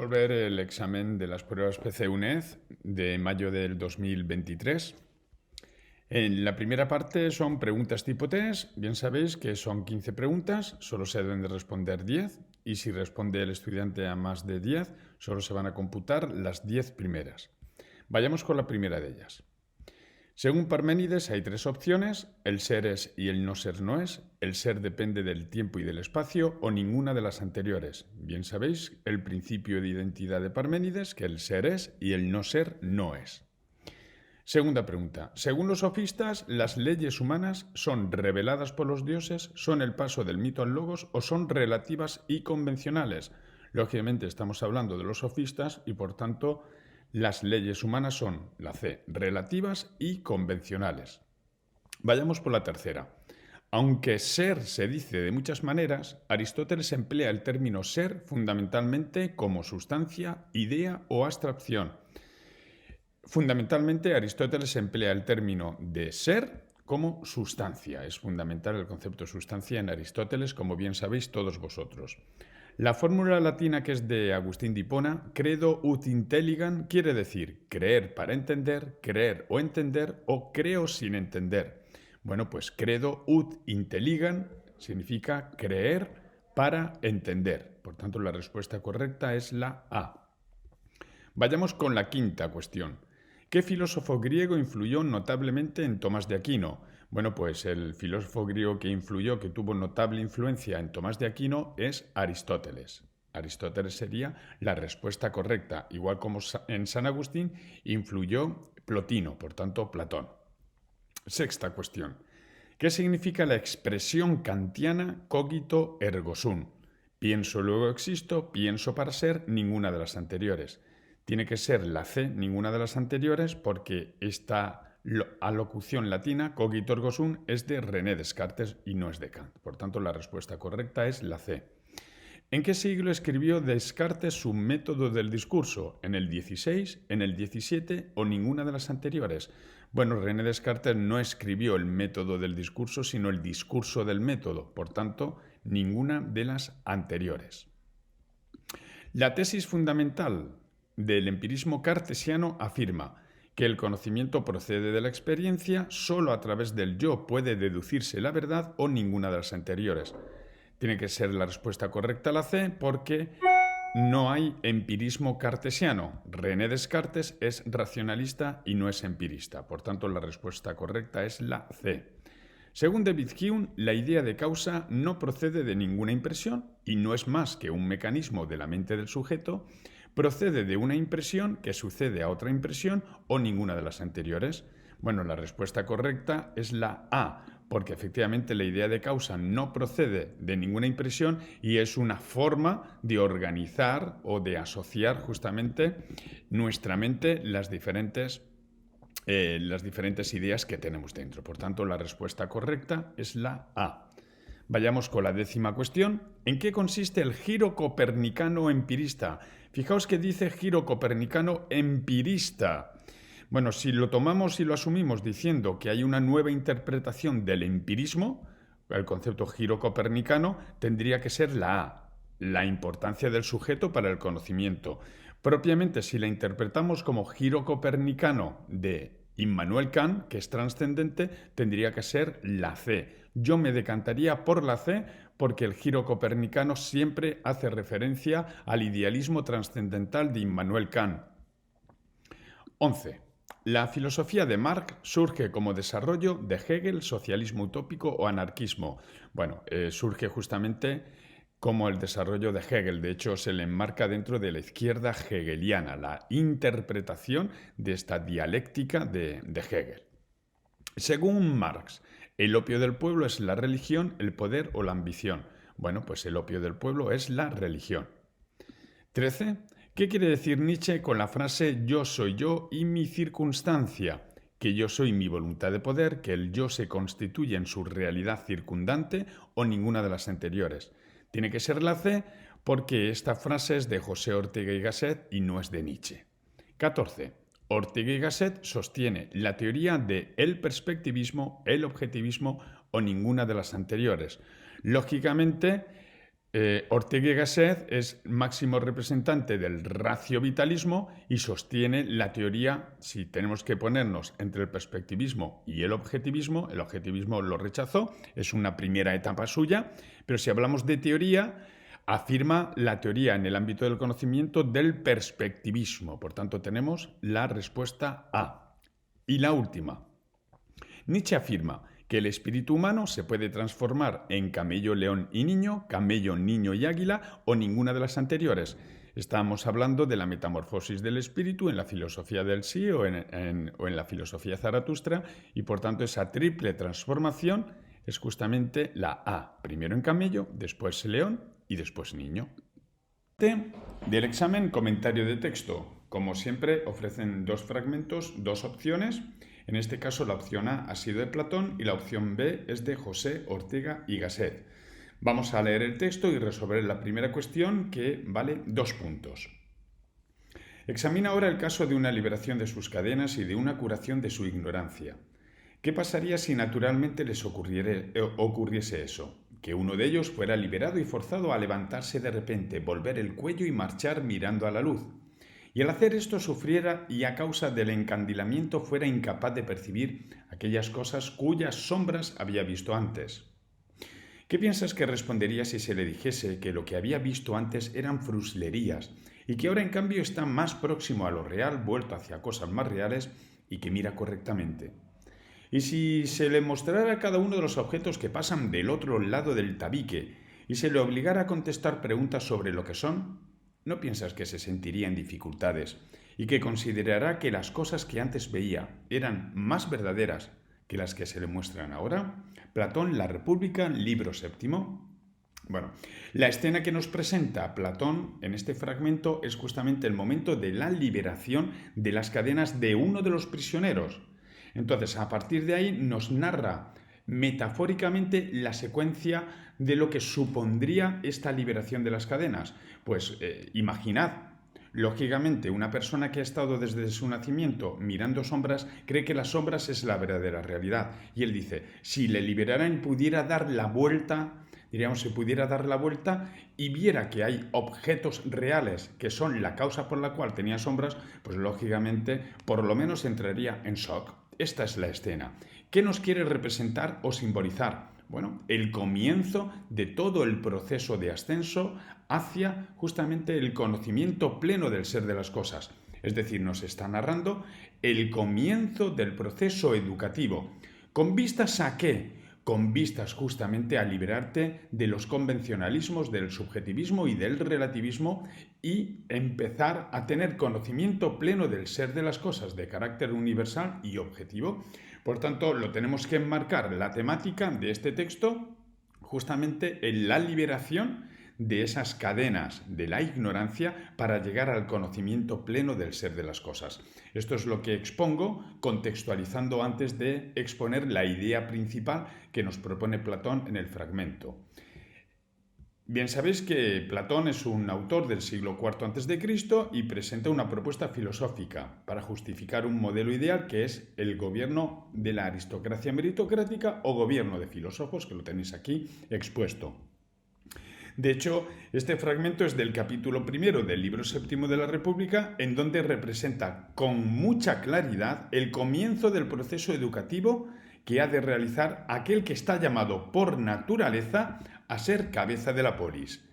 resolver el examen de las pruebas PC-UNED de mayo del 2023. En la primera parte son preguntas tipo test. Bien sabéis que son 15 preguntas, solo se deben de responder 10 y si responde el estudiante a más de 10, solo se van a computar las 10 primeras. Vayamos con la primera de ellas. Según Parménides hay tres opciones, el ser es y el no ser no es, el ser depende del tiempo y del espacio o ninguna de las anteriores. Bien sabéis el principio de identidad de Parménides, que el ser es y el no ser no es. Segunda pregunta. Según los sofistas, ¿las leyes humanas son reveladas por los dioses, son el paso del mito al logos o son relativas y convencionales? Lógicamente estamos hablando de los sofistas y por tanto las leyes humanas son, la C, relativas y convencionales. Vayamos por la tercera. Aunque ser se dice de muchas maneras, Aristóteles emplea el término ser fundamentalmente como sustancia, idea o abstracción. Fundamentalmente, Aristóteles emplea el término de ser como sustancia. Es fundamental el concepto de sustancia en Aristóteles, como bien sabéis todos vosotros. La fórmula latina que es de Agustín de Hipona, credo ut intelligam, quiere decir creer para entender, creer o entender o creo sin entender. Bueno, pues credo ut intelligam significa creer para entender. Por tanto, la respuesta correcta es la A. Vayamos con la quinta cuestión. ¿Qué filósofo griego influyó notablemente en Tomás de Aquino? Bueno, pues el filósofo griego que influyó, que tuvo notable influencia en Tomás de Aquino es Aristóteles. Aristóteles sería la respuesta correcta, igual como en San Agustín influyó Plotino, por tanto Platón. Sexta cuestión. ¿Qué significa la expresión kantiana cogito ergo sum? Pienso, luego existo, pienso para ser, ninguna de las anteriores. Tiene que ser la C, ninguna de las anteriores, porque esta alocución latina, cogito ergo sum, es de René Descartes y no es de Kant. Por tanto, la respuesta correcta es la C. ¿En qué siglo escribió Descartes su método del discurso? ¿En el 16, en el 17 o ninguna de las anteriores? Bueno, René Descartes no escribió el método del discurso, sino el discurso del método. Por tanto, ninguna de las anteriores. La tesis fundamental del empirismo cartesiano afirma que el conocimiento procede de la experiencia, solo a través del yo puede deducirse la verdad o ninguna de las anteriores. Tiene que ser la respuesta correcta la C porque no hay empirismo cartesiano. René Descartes es racionalista y no es empirista. Por tanto, la respuesta correcta es la C. Según David Hume, la idea de causa no procede de ninguna impresión y no es más que un mecanismo de la mente del sujeto, procede de una impresión que sucede a otra impresión o ninguna de las anteriores. Bueno, la respuesta correcta es la A, porque efectivamente la idea de causa no procede de ninguna impresión y es una forma de organizar o de asociar justamente nuestra mente las diferentes ideas que tenemos dentro. Por tanto, la respuesta correcta es la A. Vayamos con la décima cuestión. ¿En qué consiste el giro copernicano empirista? Fijaos que dice giro copernicano empirista. Bueno, si lo tomamos y lo asumimos diciendo que hay una nueva interpretación del empirismo, el concepto giro copernicano tendría que ser la A, la importancia del sujeto para el conocimiento. Propiamente, si la interpretamos como giro copernicano de Immanuel Kant, que es trascendente, tendría que ser la C. Yo me decantaría por la C porque el giro copernicano siempre hace referencia al idealismo trascendental de Immanuel Kant. 11. La filosofía de Marx surge como desarrollo de Hegel, socialismo utópico o anarquismo. Bueno, surge justamente como el desarrollo de Hegel. De hecho, se le enmarca dentro de la izquierda hegeliana, la interpretación de esta dialéctica de Hegel. Según Marx, el opio del pueblo es la religión, el poder o la ambición. Bueno, pues el opio del pueblo es la religión. 13. ¿Qué quiere decir Nietzsche con la frase yo soy yo y mi circunstancia? Que yo soy mi voluntad de poder, que el yo se constituye en su realidad circundante o ninguna de las anteriores. Tiene que ser la C porque esta frase es de José Ortega y Gasset y no es de Nietzsche. 14. Ortega y Gasset sostiene la teoría de el perspectivismo, el objetivismo o ninguna de las anteriores. Lógicamente, Ortega y Gasset es máximo representante del racio-vitalismo y sostiene la teoría, si tenemos que ponernos entre el perspectivismo y el objetivismo lo rechazó, es una primera etapa suya, pero si hablamos de teoría, afirma la teoría en el ámbito del conocimiento del perspectivismo. Por tanto, tenemos la respuesta A. Y la última. Nietzsche afirma que el espíritu humano se puede transformar en camello, león y niño, camello, niño y águila o ninguna de las anteriores. Estamos hablando de la metamorfosis del espíritu en la filosofía del sí o en la filosofía Zaratustra y por tanto esa triple transformación es justamente la A. Primero en camello, después león y después niño. Del examen, comentario de texto. Como siempre, ofrecen dos fragmentos, dos opciones. En este caso, la opción A ha sido de Platón y la opción B es de José Ortega y Gasset. Vamos a leer el texto y resolver la primera cuestión, que vale 2 puntos. Examina ahora el caso de una liberación de sus cadenas y de una curación de su ignorancia. ¿Qué pasaría si naturalmente les ocurriese eso? Que uno de ellos fuera liberado y forzado a levantarse de repente, volver el cuello y marchar mirando a la luz. Y al hacer esto sufriera y a causa del encandilamiento fuera incapaz de percibir aquellas cosas cuyas sombras había visto antes. ¿Qué piensas que respondería si se le dijese que lo que había visto antes eran fruslerías y que ahora en cambio está más próximo a lo real, vuelto hacia cosas más reales y que mira correctamente? Y si se le mostrara cada uno de los objetos que pasan del otro lado del tabique y se le obligara a contestar preguntas sobre lo que son, ¿no piensas que se sentiría en dificultades y que considerará que las cosas que antes veía eran más verdaderas que las que se le muestran ahora? Platón, La República, libro séptimo. Bueno, la escena que nos presenta Platón en este fragmento es justamente el momento de la liberación de las cadenas de uno de los prisioneros. Entonces, a partir de ahí nos narra metafóricamente la secuencia de lo que supondría esta liberación de las cadenas. Pues imaginad, lógicamente, una persona que ha estado desde su nacimiento mirando sombras cree que las sombras es la verdadera realidad. Y él dice, si le liberaran pudiera dar la vuelta, diríamos, se pudiera dar la vuelta y viera que hay objetos reales que son la causa por la cual tenía sombras, pues lógicamente por lo menos entraría en shock. Esta es la escena. ¿Qué nos quiere representar o simbolizar? Bueno, el comienzo de todo el proceso de ascenso hacia justamente el conocimiento pleno del ser de las cosas. Es decir, nos está narrando el comienzo del proceso educativo. ¿Con vistas a qué? Con vistas justamente a liberarte de los convencionalismos, del subjetivismo y del relativismo y empezar a tener conocimiento pleno del ser de las cosas de carácter universal y objetivo. Por tanto, lo tenemos que enmarcar la temática de este texto justamente en la liberación de esas cadenas de la ignorancia para llegar al conocimiento pleno del ser de las cosas. Esto es lo que expongo contextualizando antes de exponer la idea principal que nos propone Platón en el fragmento. Bien, sabéis que Platón es un autor del siglo IV a.C. y presenta una propuesta filosófica para justificar un modelo ideal que es el gobierno de la aristocracia meritocrática o gobierno de filósofos, que lo tenéis aquí expuesto. De hecho, este fragmento es del capítulo primero del libro séptimo de la República, en donde representa con mucha claridad el comienzo del proceso educativo que ha de realizar aquel que está llamado por naturaleza a ser cabeza de la polis.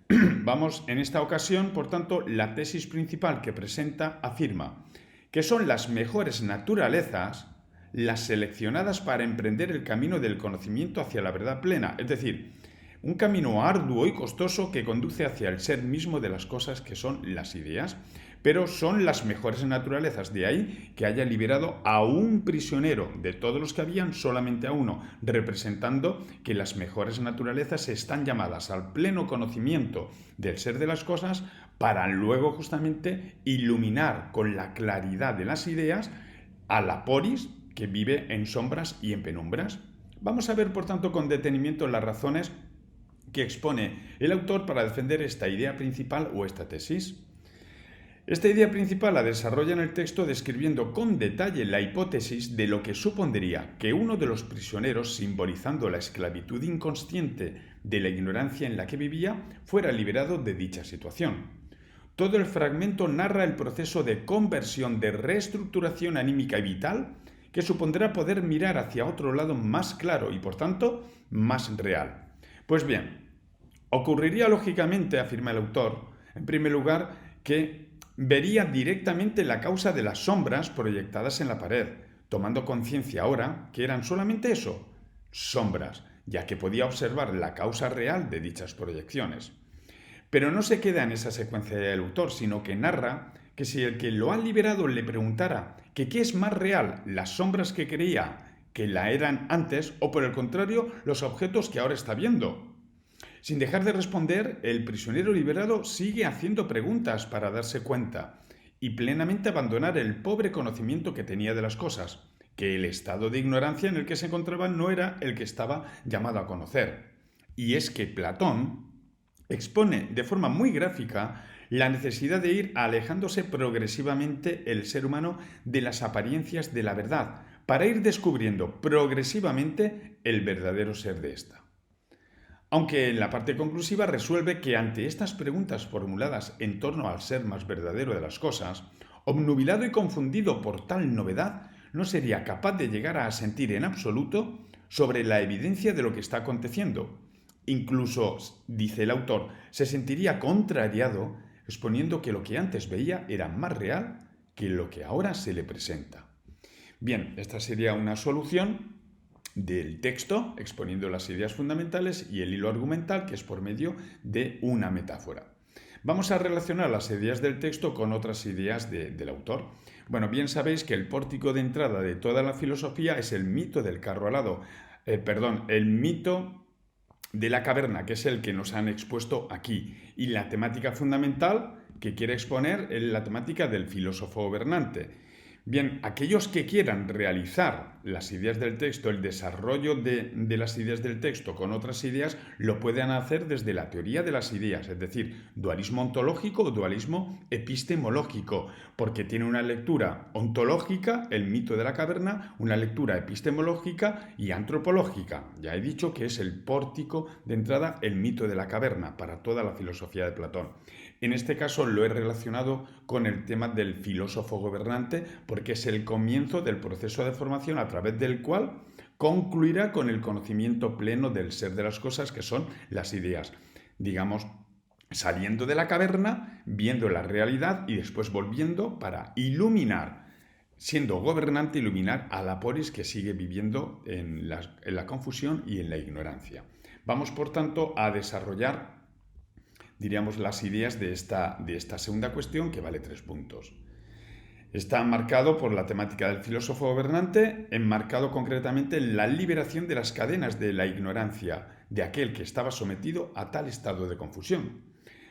Vamos, en esta ocasión, por tanto, la tesis principal que presenta afirma que son las mejores naturalezas las seleccionadas para emprender el camino del conocimiento hacia la verdad plena, es decir, un camino arduo y costoso que conduce hacia el ser mismo de las cosas que son las ideas, pero son las mejores naturalezas. De ahí que haya liberado a un prisionero de todos los que habían, solamente a uno, representando que las mejores naturalezas están llamadas al pleno conocimiento del ser de las cosas para luego justamente iluminar con la claridad de las ideas a la polis que vive en sombras y en penumbras. Vamos a ver, por tanto, con detenimiento las razones que expone el autor para defender esta idea principal o esta tesis. Esta idea principal la desarrolla en el texto describiendo con detalle la hipótesis de lo que supondría que uno de los prisioneros, simbolizando la esclavitud inconsciente de la ignorancia en la que vivía, fuera liberado de dicha situación. Todo el fragmento narra el proceso de conversión, de reestructuración anímica y vital que supondrá poder mirar hacia otro lado más claro y, por tanto, más real. Pues bien, ocurriría lógicamente, afirma el autor, en primer lugar, que vería directamente la causa de las sombras proyectadas en la pared, tomando conciencia ahora que eran solamente eso, sombras, ya que podía observar la causa real de dichas proyecciones. Pero no se queda en esa secuencia del autor, sino que narra que si el que lo ha liberado le preguntara que qué es más real, las sombras que creía que la eran antes o por el contrario los objetos que ahora está viendo. Sin dejar de responder, el prisionero liberado sigue haciendo preguntas para darse cuenta y plenamente abandonar el pobre conocimiento que tenía de las cosas, que el estado de ignorancia en el que se encontraba no era el que estaba llamado a conocer. Y es que Platón expone de forma muy gráfica la necesidad de ir alejándose progresivamente el ser humano de las apariencias de la verdad, para ir descubriendo progresivamente el verdadero ser de ésta. Aunque en la parte conclusiva resuelve que ante estas preguntas formuladas en torno al ser más verdadero de las cosas, obnubilado y confundido por tal novedad, no sería capaz de llegar a asentir en absoluto sobre la evidencia de lo que está aconteciendo. Incluso, dice el autor, se sentiría contrariado exponiendo que lo que antes veía era más real que lo que ahora se le presenta. Bien, esta sería una solución del texto, exponiendo las ideas fundamentales y el hilo argumental, que es por medio de una metáfora. Vamos a relacionar las ideas del texto con otras ideas del autor. Bueno, bien sabéis que el pórtico de entrada de toda la filosofía es el mito del carro alado. El mito de la caverna, que es el que nos han expuesto aquí. Y la temática fundamental que quiere exponer es la temática del filósofo gobernante. Bien, aquellos que quieran realizar las ideas del texto, el desarrollo de las ideas del texto con otras ideas, lo pueden hacer desde la teoría de las ideas, es decir, dualismo ontológico o dualismo epistemológico, porque tiene una lectura ontológica, el mito de la caverna, una lectura epistemológica y antropológica. Ya he dicho que es el pórtico de entrada, el mito de la caverna, para toda la filosofía de Platón. En este caso lo he relacionado con el tema del filósofo gobernante porque es el comienzo del proceso de formación a través del cual concluirá con el conocimiento pleno del ser de las cosas, que son las ideas. Digamos, saliendo de la caverna, viendo la realidad y después volviendo para iluminar, siendo gobernante, iluminar a la polis que sigue viviendo en la confusión y en la ignorancia. Vamos, por tanto, a desarrollar diríamos las ideas de esta segunda cuestión, que vale 3 puntos. Está marcado por la temática del filósofo gobernante, enmarcado concretamente en la liberación de las cadenas de la ignorancia de aquel que estaba sometido a tal estado de confusión.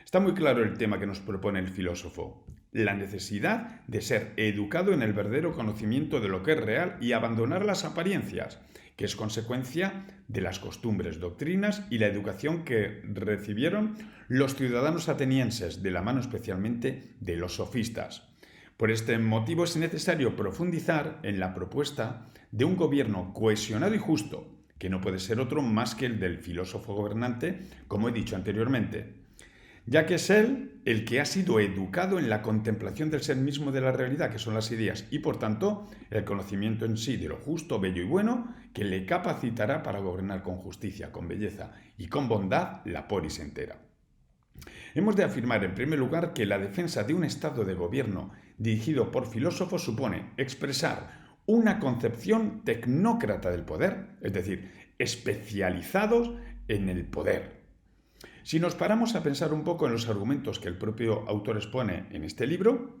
Está muy claro el tema que nos propone el filósofo, la necesidad de ser educado en el verdadero conocimiento de lo que es real y abandonar las apariencias, que es consecuencia de las costumbres, doctrinas y la educación que recibieron los ciudadanos atenienses, de la mano especialmente de los sofistas. Por este motivo es necesario profundizar en la propuesta de un gobierno cohesionado y justo, que no puede ser otro más que el del filósofo gobernante, como he dicho anteriormente, ya que es él el que ha sido educado en la contemplación del ser mismo de la realidad, que son las ideas, y por tanto el conocimiento en sí de lo justo, bello y bueno, que le capacitará para gobernar con justicia, con belleza y con bondad la polis entera. Hemos de afirmar en primer lugar que la defensa de un estado de gobierno dirigido por filósofos supone expresar una concepción tecnócrata del poder, es decir, especializados en el poder. Si nos paramos a pensar un poco en los argumentos que el propio autor expone en este libro,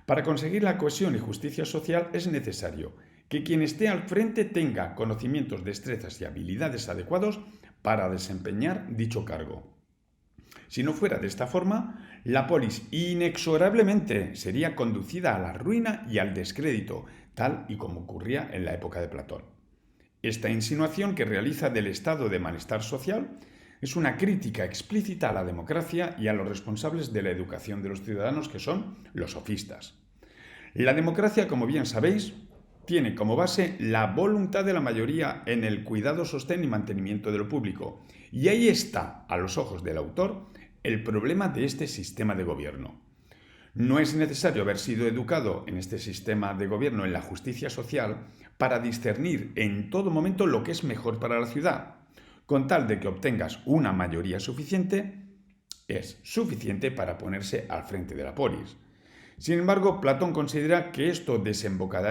para conseguir la cohesión y justicia social es necesario que quien esté al frente tenga conocimientos, destrezas y habilidades adecuados para desempeñar dicho cargo. Si no fuera de esta forma, la polis inexorablemente sería conducida a la ruina y al descrédito, tal y como ocurría en la época de Platón. Esta insinuación que realiza del estado de malestar social Es una crítica explícita a la democracia y a los responsables de la educación de los ciudadanos, que son los sofistas. La democracia, como bien sabéis, tiene como base la voluntad de la mayoría en el cuidado, sostén y mantenimiento de lo público. Y ahí está, a los ojos del autor, el problema de este sistema de gobierno. No es necesario haber sido educado en este sistema de gobierno, en la justicia social, para discernir en todo momento lo que es mejor para la ciudad. Con tal de que obtengas una mayoría suficiente, es suficiente para ponerse al frente de la polis. Sin embargo, Platón considera que esto desembocaría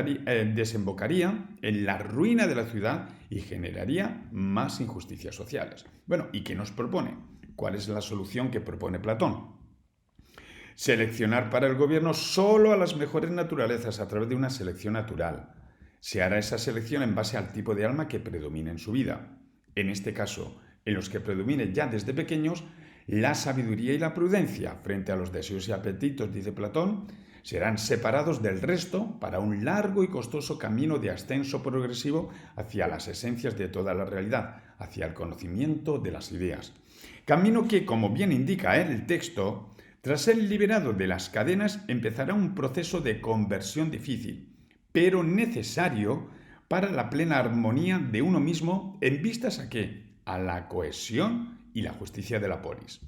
en la ruina de la ciudad y generaría más injusticias sociales. Bueno, ¿y qué nos propone? ¿Cuál es la solución que propone Platón? Seleccionar para el gobierno solo a las mejores naturalezas a través de una selección natural. Se hará esa selección en base al tipo de alma que predomine en su vida. En este caso, en los que predomine ya desde pequeños la sabiduría y la prudencia frente a los deseos y apetitos, dice Platón, serán separados del resto para un largo y costoso camino de ascenso progresivo hacia las esencias de toda la realidad, hacia el conocimiento de las ideas. Camino que, como bien indica el texto, tras ser liberado de las cadenas empezará un proceso de conversión difícil, pero necesario para la plena armonía de uno mismo en vistas a qué? A la cohesión y la justicia de la polis.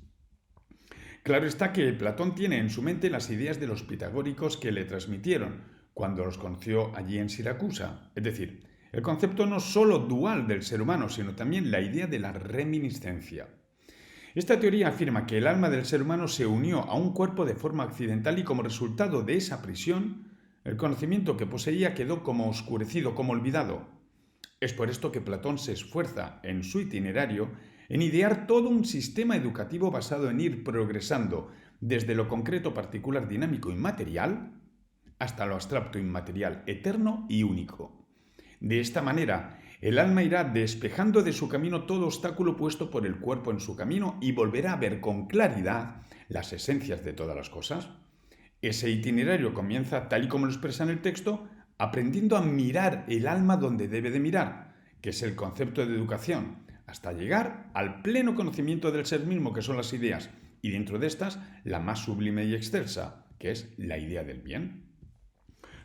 Claro está que Platón tiene en su mente las ideas de los pitagóricos que le transmitieron cuando los conoció allí en Siracusa, es decir, el concepto no solo dual del ser humano, sino también la idea de la reminiscencia. Esta teoría afirma que el alma del ser humano se unió a un cuerpo de forma accidental y como resultado de esa prisión, el conocimiento que poseía quedó como oscurecido, como olvidado. Es por esto que Platón se esfuerza en su itinerario en idear todo un sistema educativo basado en ir progresando desde lo concreto, particular, dinámico y material hasta lo abstracto, inmaterial, eterno y único. De esta manera, el alma irá despejando de su camino todo obstáculo puesto por el cuerpo en su camino y volverá a ver con claridad las esencias de todas las cosas. Ese itinerario comienza, tal y como lo expresa en el texto, aprendiendo a mirar el alma donde debe de mirar, que es el concepto de educación, hasta llegar al pleno conocimiento del ser mismo, que son las ideas, y dentro de estas, la más sublime y excelsa, que es la idea del bien.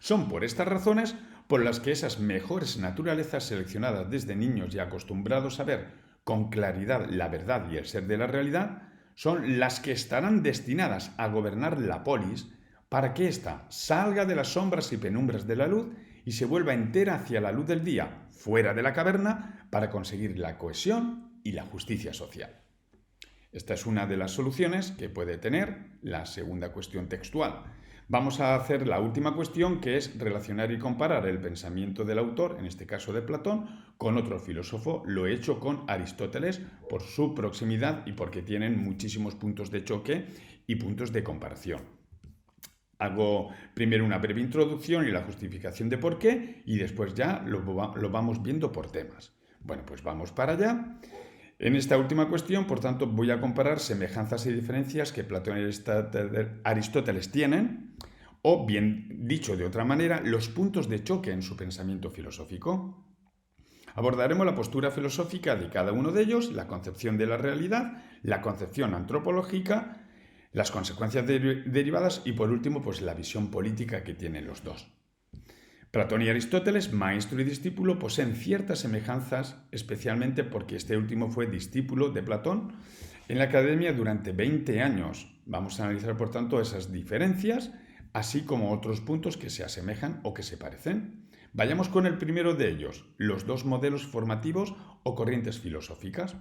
Son por estas razones por las que esas mejores naturalezas seleccionadas desde niños y acostumbrados a ver con claridad la verdad y el ser de la realidad, son las que estarán destinadas a gobernar la polis para que ésta salga de las sombras y penumbras de la luz y se vuelva entera hacia la luz del día, fuera de la caverna, para conseguir la cohesión y la justicia social. Esta es una de las soluciones que puede tener la segunda cuestión textual. Vamos a hacer la última cuestión, que es relacionar y comparar el pensamiento del autor, en este caso de Platón, con otro filósofo. Lo he hecho con Aristóteles por su proximidad y porque tienen muchísimos puntos de choque y puntos de comparación. Hago primero una breve introducción y la justificación de por qué y después ya lo vamos viendo por temas. Bueno, pues vamos para allá. En esta última cuestión, por tanto, voy a comparar semejanzas y diferencias que Platón y Aristóteles tienen, o bien dicho de otra manera, los puntos de choque en su pensamiento filosófico. Abordaremos la postura filosófica de cada uno de ellos, la concepción de la realidad, la concepción antropológica, las consecuencias derivadas y, por último, pues la visión política que tienen los dos. Platón y Aristóteles, maestro y discípulo, poseen ciertas semejanzas, especialmente porque este último fue discípulo de Platón en la academia durante 20 años. Vamos a analizar, por tanto, esas diferencias, así como otros puntos que se asemejan o que se parecen. Vayamos con el primero de ellos, los dos modelos formativos o corrientes filosóficas.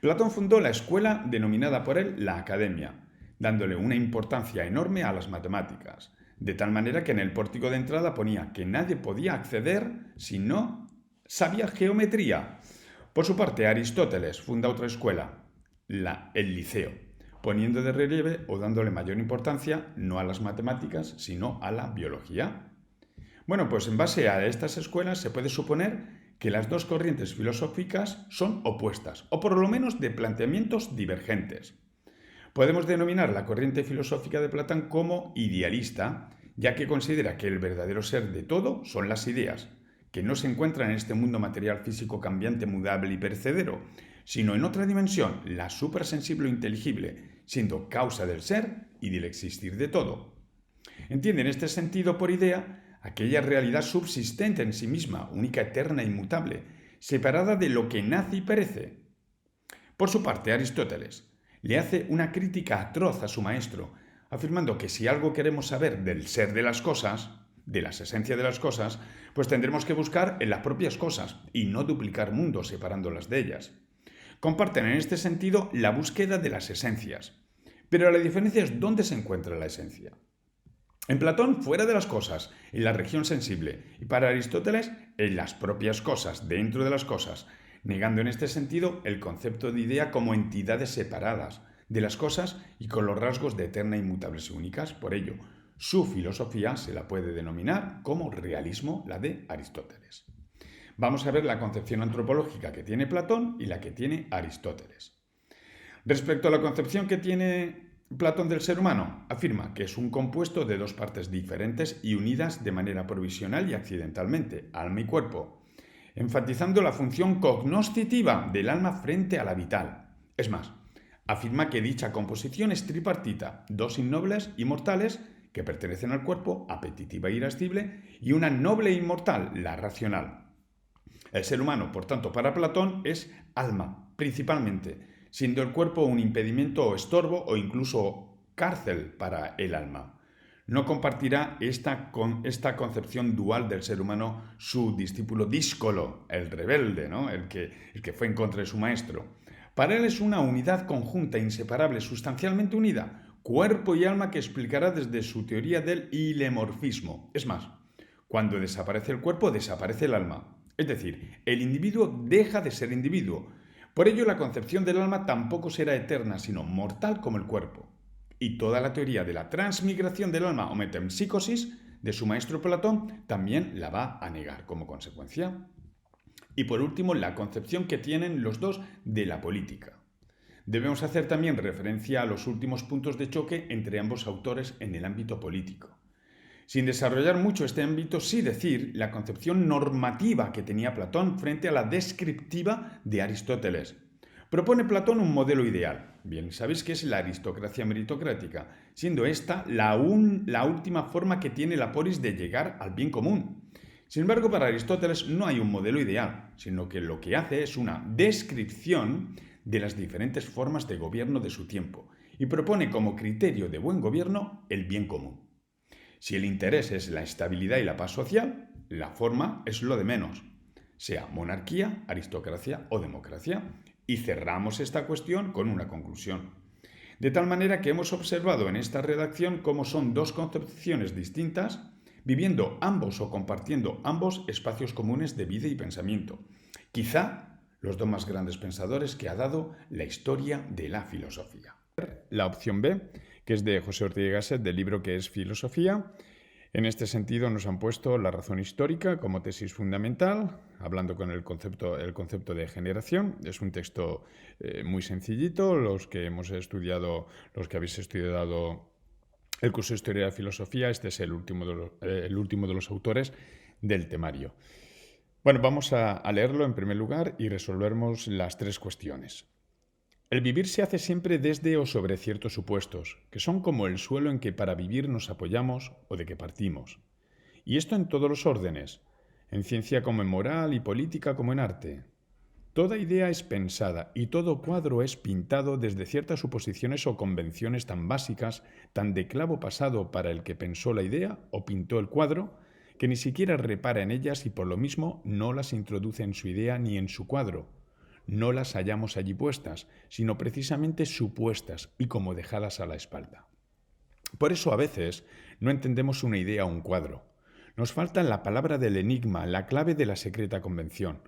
Platón fundó la escuela denominada por él la Academia, dándole una importancia enorme a las matemáticas, de tal manera que en el pórtico de entrada ponía que nadie podía acceder si no sabía geometría. Por su parte, Aristóteles funda otra escuela, el Liceo, poniendo de relieve o dándole mayor importancia no a las matemáticas, sino a la biología. Bueno, pues en base a estas escuelas se puede suponer que las dos corrientes filosóficas son opuestas, o por lo menos de planteamientos divergentes. Podemos denominar la corriente filosófica de Platón como idealista, ya que considera que el verdadero ser de todo son las ideas, que no se encuentran en este mundo material físico cambiante, mudable y perecedero, sino en otra dimensión, la supersensible o inteligible, siendo causa del ser y del existir de todo. Entiende en este sentido por idea aquella realidad subsistente en sí misma, única, eterna e inmutable, separada de lo que nace y perece. Por su parte, Aristóteles le hace una crítica atroz a su maestro, afirmando que si algo queremos saber del ser de las cosas, de las esencias de las cosas, pues tendremos que buscar en las propias cosas y no duplicar mundos separándolas de ellas. Comparten en este sentido la búsqueda de las esencias, pero la diferencia es dónde se encuentra la esencia. En Platón, fuera de las cosas, en la región sensible, y para Aristóteles, en las propias cosas, dentro de las cosas, negando en este sentido el concepto de idea como entidades separadas de las cosas y con los rasgos de eterna, inmutables y únicas. Por ello, su filosofía se la puede denominar como realismo, la de Aristóteles. Vamos a ver la concepción antropológica que tiene Platón y la que tiene Aristóteles. Respecto a la concepción que tiene Platón del ser humano, afirma que es un compuesto de dos partes diferentes y unidas de manera provisional y accidentalmente, alma y cuerpo, enfatizando la función cognoscitiva del alma frente a la vital. Es más, afirma que dicha composición es tripartita, dos innobles y mortales que pertenecen al cuerpo, apetitiva e irascible, y una noble e inmortal, la racional. El ser humano, por tanto, para Platón es alma, principalmente, siendo el cuerpo un impedimento o estorbo o incluso cárcel para el alma. No compartirá esta concepción dual del ser humano su discípulo Díscolo, el rebelde, ¿no? el que fue en contra de su maestro. Para él es una unidad conjunta, inseparable, sustancialmente unida, cuerpo y alma, que explicará desde su teoría del hilemorfismo. Es más, cuando desaparece el cuerpo, desaparece el alma. Es decir, el individuo deja de ser individuo. Por ello, la concepción del alma tampoco será eterna, sino mortal como el cuerpo. Y toda la teoría de la transmigración del alma o metempsicosis de su maestro Platón también la va a negar como consecuencia. Y por último, la concepción que tienen los dos de la política. Debemos hacer también referencia a los últimos puntos de choque entre ambos autores en el ámbito político. Sin desarrollar mucho este ámbito, sí decir la concepción normativa que tenía Platón frente a la descriptiva de Aristóteles. Propone Platón un modelo ideal. Bien, sabéis que es la aristocracia meritocrática, siendo esta la última forma que tiene la polis de llegar al bien común. Sin embargo, para Aristóteles no hay un modelo ideal, sino que lo que hace es una descripción de las diferentes formas de gobierno de su tiempo y propone como criterio de buen gobierno el bien común. Si el interés es la estabilidad y la paz social, la forma es lo de menos, sea monarquía, aristocracia o democracia. Y cerramos esta cuestión con una conclusión. De tal manera que hemos observado en esta redacción cómo son dos concepciones distintas, viviendo ambos o compartiendo ambos espacios comunes de vida y pensamiento. Quizá los dos más grandes pensadores que ha dado la historia de la filosofía. La opción B, que es de José Ortega y Gasset, del libro que es Filosofía. En este sentido nos han puesto la razón histórica como tesis fundamental, hablando con el concepto de generación. Es un texto muy sencillito. Los que habéis estudiado el curso de Historia de la Filosofía, este es el último de los autores del temario. Bueno, vamos a leerlo en primer lugar y resolveremos las tres cuestiones. El vivir se hace siempre desde o sobre ciertos supuestos, que son como el suelo en que para vivir nos apoyamos o de que partimos. Y esto en todos los órdenes, en ciencia como en moral y política como en arte. Toda idea es pensada y todo cuadro es pintado desde ciertas suposiciones o convenciones tan básicas, tan de clavo pasado para el que pensó la idea o pintó el cuadro, que ni siquiera repara en ellas y por lo mismo no las introduce en su idea ni en su cuadro. No las hallamos allí puestas, sino precisamente supuestas y como dejadas a la espalda. Por eso a veces no entendemos una idea o un cuadro. Nos falta la palabra del enigma, la clave de la secreta convención.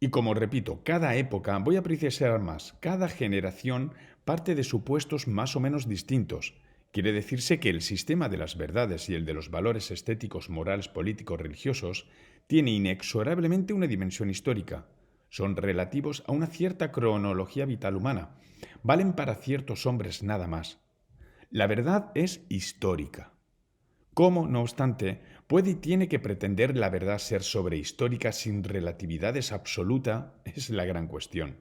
Y como repito, cada época, voy a precisar más, cada generación parte de supuestos más o menos distintos. Quiere decirse que el sistema de las verdades y el de los valores estéticos, morales, políticos, religiosos, tiene inexorablemente una dimensión histórica. Son relativos a una cierta cronología vital humana. Valen para ciertos hombres nada más. La verdad es histórica. ¿Cómo, no obstante, puede y tiene que pretender la verdad ser sobrehistórica sin relatividad absoluta? Es la gran cuestión.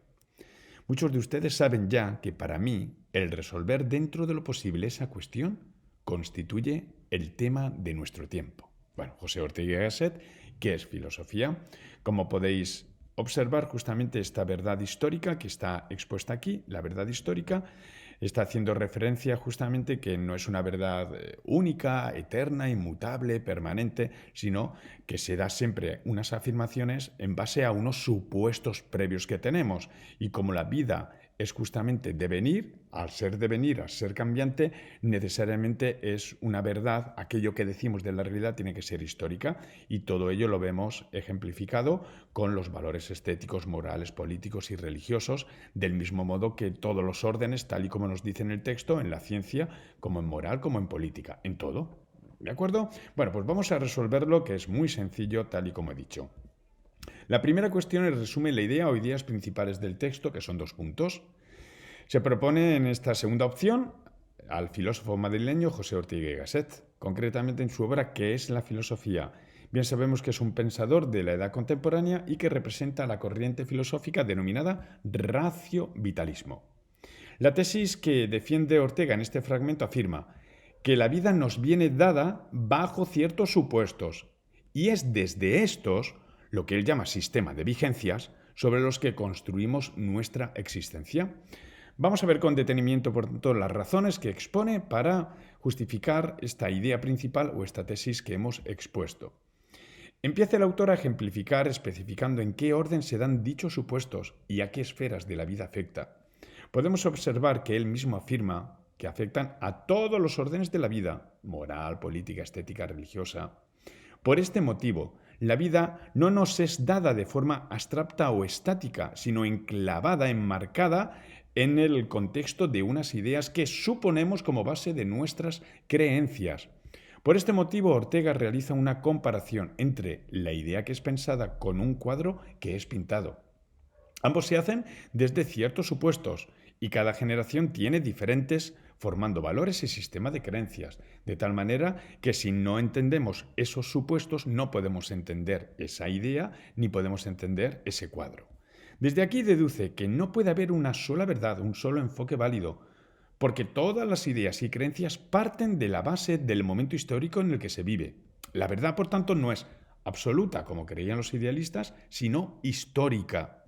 Muchos de ustedes saben ya que para mí el resolver dentro de lo posible esa cuestión constituye el tema de nuestro tiempo. Bueno, José Ortega y Gasset, ¿qué es filosofía? Como podéis observar, justamente esta verdad histórica que está expuesta aquí, la verdad histórica, está haciendo referencia justamente que no es una verdad única, eterna, inmutable, permanente, sino que se da siempre unas afirmaciones en base a unos supuestos previos que tenemos. Y como la vida es justamente devenir, al ser cambiante, necesariamente es una verdad, aquello que decimos de la realidad tiene que ser histórica, y todo ello lo vemos ejemplificado con los valores estéticos, morales, políticos y religiosos, del mismo modo que todos los órdenes, tal y como nos dice en el texto, en la ciencia, como en moral, como en política, en todo. ¿De acuerdo? Bueno, pues vamos a resolverlo, que es muy sencillo, tal y como he dicho. La primera cuestión resume la idea o ideas principales del texto, que son 2 puntos. Se propone en esta segunda opción al filósofo madrileño José Ortega y Gasset, concretamente en su obra ¿Qué es la filosofía? Bien sabemos que es un pensador de la edad contemporánea y que representa la corriente filosófica denominada racio-vitalismo. La tesis que defiende Ortega en este fragmento afirma que la vida nos viene dada bajo ciertos supuestos y es desde estos, lo que él llama sistema de vigencias, sobre los que construimos nuestra existencia. Vamos a ver con detenimiento, por tanto, las razones que expone para justificar esta idea principal o esta tesis que hemos expuesto. Empieza el autor a ejemplificar especificando en qué orden se dan dichos supuestos y a qué esferas de la vida afecta. Podemos observar que él mismo afirma que afectan a todos los órdenes de la vida, moral, política, estética, religiosa. Por este motivo, la vida no nos es dada de forma abstracta o estática, sino enclavada, enmarcada en el contexto de unas ideas que suponemos como base de nuestras creencias. Por este motivo, Ortega realiza una comparación entre la idea que es pensada con un cuadro que es pintado. Ambos se hacen desde ciertos supuestos y cada generación tiene diferentes, formando valores y sistema de creencias, de tal manera que si no entendemos esos supuestos no podemos entender esa idea ni podemos entender ese cuadro. Desde aquí deduce que no puede haber una sola verdad, un solo enfoque válido, porque todas las ideas y creencias parten de la base del momento histórico en el que se vive. La verdad, por tanto, no es absoluta, como creían los idealistas, sino histórica.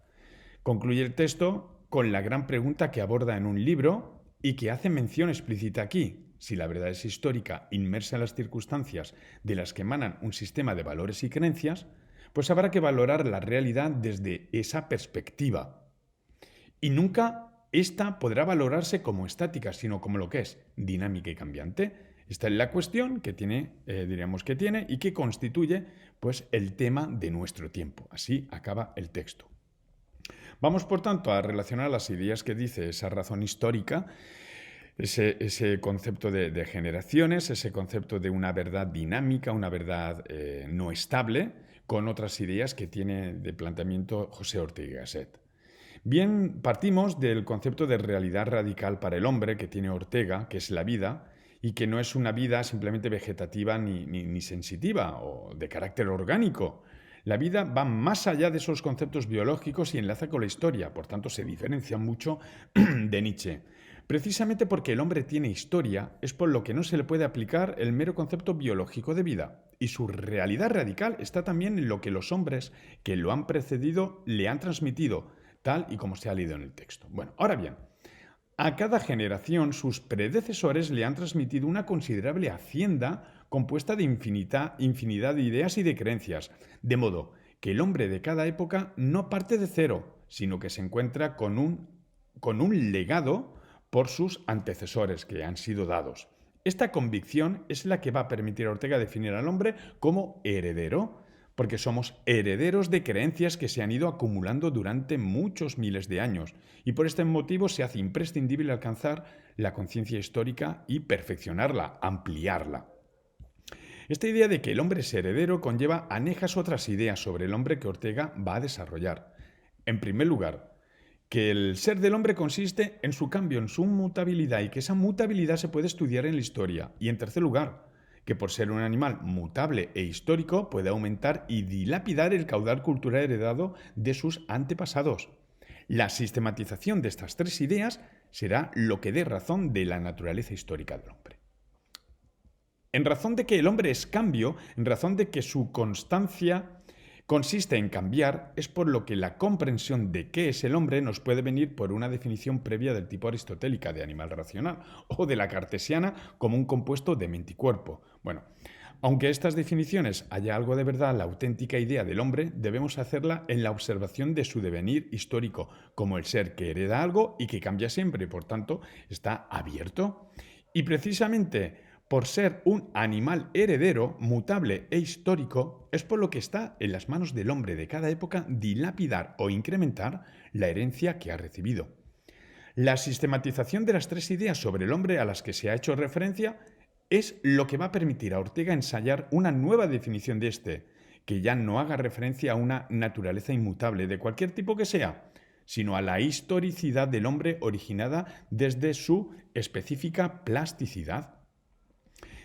Concluye el texto con la gran pregunta que aborda en un libro y que hace mención explícita aquí. Si la verdad es histórica, inmersa en las circunstancias de las que emanan un sistema de valores y creencias, pues habrá que valorar la realidad desde esa perspectiva. Y nunca esta podrá valorarse como estática, sino como lo que es, dinámica y cambiante. Esta es la cuestión que tiene, diríamos que tiene, y que constituye pues, el tema de nuestro tiempo. Así acaba el texto. Vamos, por tanto, a relacionar las ideas que dice esa razón histórica, ese concepto de generaciones, ese concepto de una verdad dinámica, una verdad no estable, con otras ideas que tiene de planteamiento José Ortega y Gasset. Bien, partimos del concepto de realidad radical para el hombre que tiene Ortega, que es la vida, y que no es una vida simplemente vegetativa ni sensitiva o de carácter orgánico. La vida va más allá de esos conceptos biológicos y enlaza con la historia, por tanto se diferencia mucho de Nietzsche. Precisamente porque el hombre tiene historia, es por lo que no se le puede aplicar el mero concepto biológico de vida. Y su realidad radical está también en lo que los hombres que lo han precedido le han transmitido, tal y como se ha leído en el texto. Bueno, ahora bien, a cada generación sus predecesores le han transmitido una considerable hacienda compuesta de infinidad de ideas y de creencias, de modo que el hombre de cada época no parte de cero, sino que se encuentra con un legado por sus antecesores que han sido dados. Esta convicción es la que va a permitir a Ortega definir al hombre como heredero, porque somos herederos de creencias que se han ido acumulando durante muchos miles de años, y por este motivo se hace imprescindible alcanzar la conciencia histórica y perfeccionarla, ampliarla. Esta idea de que el hombre es heredero conlleva anejas otras ideas sobre el hombre que Ortega va a desarrollar. En primer lugar, que el ser del hombre consiste en su cambio, en su mutabilidad, y que esa mutabilidad se puede estudiar en la historia. Y en tercer lugar, que por ser un animal mutable e histórico puede aumentar y dilapidar el caudal cultural heredado de sus antepasados. La sistematización de estas tres ideas será lo que dé razón de la naturaleza histórica del hombre. En razón de que el hombre es cambio, en razón de que su constancia consiste en cambiar, es por lo que la comprensión de qué es el hombre nos puede venir por una definición previa del tipo aristotélica de animal racional o de la cartesiana como un compuesto de mente y cuerpo. Bueno, aunque estas definiciones haya algo de verdad, la auténtica idea del hombre debemos hacerla en la observación de su devenir histórico, como el ser que hereda algo y que cambia siempre y por tanto está abierto. Y precisamente por ser un animal heredero, mutable e histórico, es por lo que está en las manos del hombre de cada época dilapidar o incrementar la herencia que ha recibido. La sistematización de las tres ideas sobre el hombre a las que se ha hecho referencia es lo que va a permitir a Ortega ensayar una nueva definición de este, que ya no haga referencia a una naturaleza inmutable de cualquier tipo que sea, sino a la historicidad del hombre originada desde su específica plasticidad.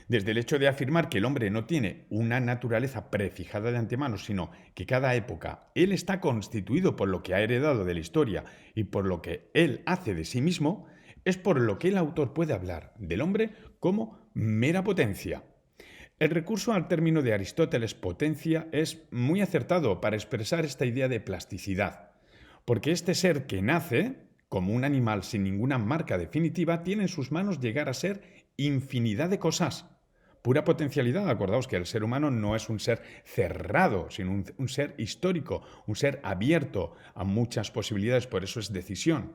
Desde el hecho de afirmar que el hombre no tiene una naturaleza prefijada de antemano, sino que cada época él está constituido por lo que ha heredado de la historia y por lo que él hace de sí mismo, es por lo que el autor puede hablar del hombre como mera potencia. El recurso al término de Aristóteles potencia es muy acertado para expresar esta idea de plasticidad, porque este ser que nace, como un animal sin ninguna marca definitiva, tiene en sus manos llegar a ser infinidad de cosas. Pura potencialidad, acordaos que el ser humano no es un ser cerrado, sino un ser histórico, un ser abierto a muchas posibilidades, por eso es decisión.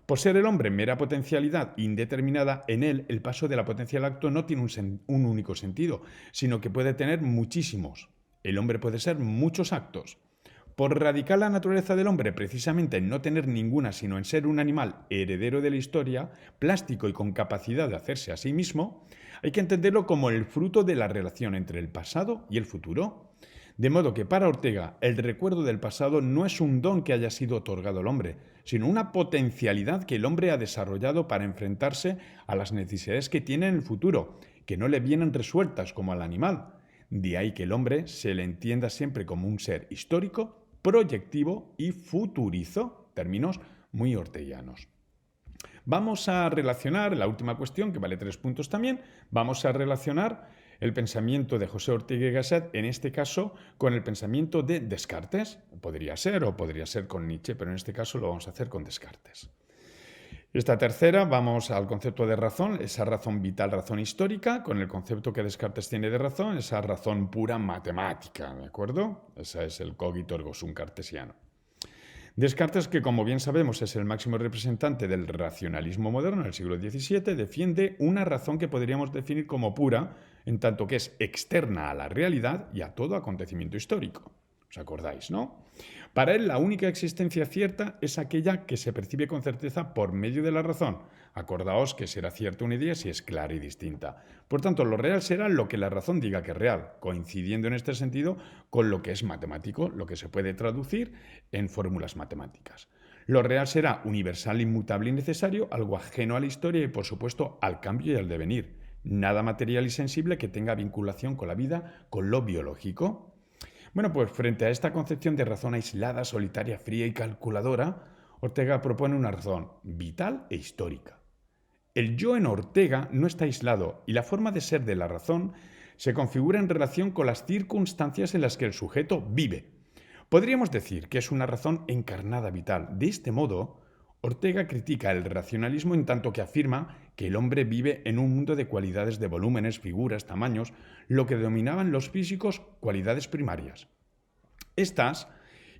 Por ser el hombre mera potencialidad indeterminada, en él el paso de la potencia al acto no tiene un único sentido, sino que puede tener muchísimos. El hombre puede ser muchos actos. Por radical la naturaleza del hombre, precisamente en no tener ninguna, sino en ser un animal heredero de la historia, plástico y con capacidad de hacerse a sí mismo, hay que entenderlo como el fruto de la relación entre el pasado y el futuro. De modo que para Ortega el recuerdo del pasado no es un don que haya sido otorgado al hombre, sino una potencialidad que el hombre ha desarrollado para enfrentarse a las necesidades que tiene en el futuro, que no le vienen resueltas como al animal. De ahí que el hombre se le entienda siempre como un ser histórico, proyectivo y futurizo, términos muy orteguianos. Vamos a relacionar, la última cuestión, que vale 3 puntos también, vamos a relacionar el pensamiento de José Ortega y Gasset, en este caso, con el pensamiento de Descartes. Podría ser con Nietzsche, pero en este caso lo vamos a hacer con Descartes. Esta tercera, vamos al concepto de razón, esa razón vital, razón histórica, con el concepto que Descartes tiene de razón, esa razón pura matemática, ¿de acuerdo? Ese es el cogito ergo sum cartesiano. Descartes, que como bien sabemos es el máximo representante del racionalismo moderno del siglo XVII, defiende una razón que podríamos definir como pura, en tanto que es externa a la realidad y a todo acontecimiento histórico. ¿Os acordáis, no? Para él, la única existencia cierta es aquella que se percibe con certeza por medio de la razón. Acordaos que será cierta una idea si es clara y distinta. Por tanto, lo real será lo que la razón diga que es real, coincidiendo en este sentido con lo que es matemático, lo que se puede traducir en fórmulas matemáticas. Lo real será universal, inmutable y necesario, algo ajeno a la historia y, por supuesto, al cambio y al devenir. Nada material y sensible que tenga vinculación con la vida, con lo biológico. Bueno, pues frente a esta concepción de razón aislada, solitaria, fría y calculadora, Ortega propone una razón vital e histórica. El yo en Ortega no está aislado y la forma de ser de la razón se configura en relación con las circunstancias en las que el sujeto vive. Podríamos decir que es una razón encarnada vital. De este modo, Ortega critica el racionalismo en tanto que afirma que el hombre vive en un mundo de cualidades de volúmenes, figuras, tamaños, lo que denominaban los físicos cualidades primarias. Estas,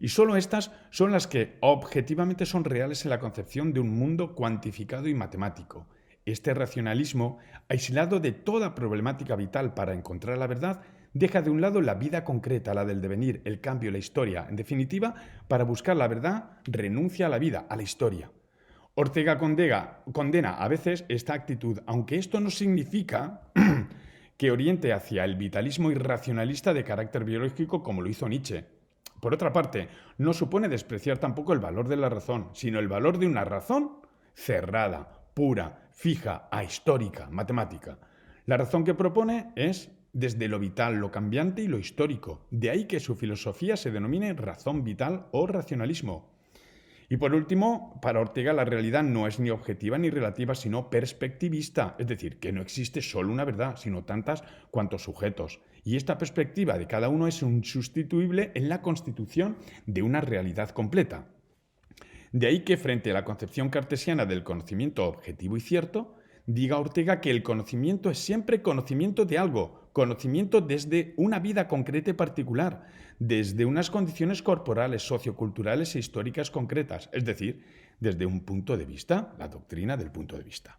y solo estas, son las que objetivamente son reales en la concepción de un mundo cuantificado y matemático. Este racionalismo, aislado de toda problemática vital para encontrar la verdad, deja de un lado la vida concreta, la del devenir, el cambio, la historia. En definitiva, para buscar la verdad, renuncia a la vida, a la historia. Ortega condena a veces esta actitud, aunque esto no significa que oriente hacia el vitalismo irracionalista de carácter biológico como lo hizo Nietzsche. Por otra parte, no supone despreciar tampoco el valor de la razón, sino el valor de una razón cerrada, pura, fija, ahistórica, matemática. La razón que propone es desde lo vital, lo cambiante y lo histórico. De ahí que su filosofía se denomine razón vital o racionalismo. Y por último, para Ortega la realidad no es ni objetiva ni relativa, sino perspectivista, es decir, que no existe solo una verdad, sino tantas cuantos sujetos. Y esta perspectiva de cada uno es insustituible en la constitución de una realidad completa. De ahí que frente a la concepción cartesiana del conocimiento objetivo y cierto, diga Ortega que el conocimiento es siempre conocimiento de algo, conocimiento desde una vida concreta y particular, desde unas condiciones corporales, socioculturales e históricas concretas, es decir, desde un punto de vista, la doctrina del punto de vista.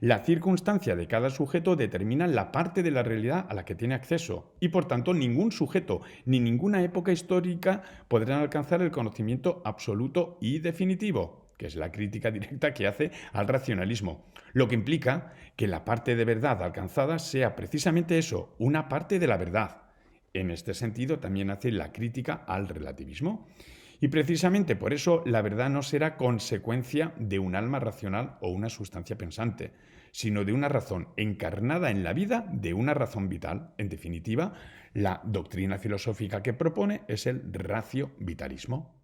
La circunstancia de cada sujeto determina la parte de la realidad a la que tiene acceso y por tanto ningún sujeto ni ninguna época histórica podrán alcanzar el conocimiento absoluto y definitivo, que es la crítica directa que hace al racionalismo, lo que implica que la parte de verdad alcanzada sea precisamente eso, una parte de la verdad. En este sentido también hace la crítica al relativismo. Y precisamente por eso la verdad no será consecuencia de un alma racional o una sustancia pensante, sino de una razón encarnada en la vida de una razón vital. En definitiva, la doctrina filosófica que propone es el raciovitalismo.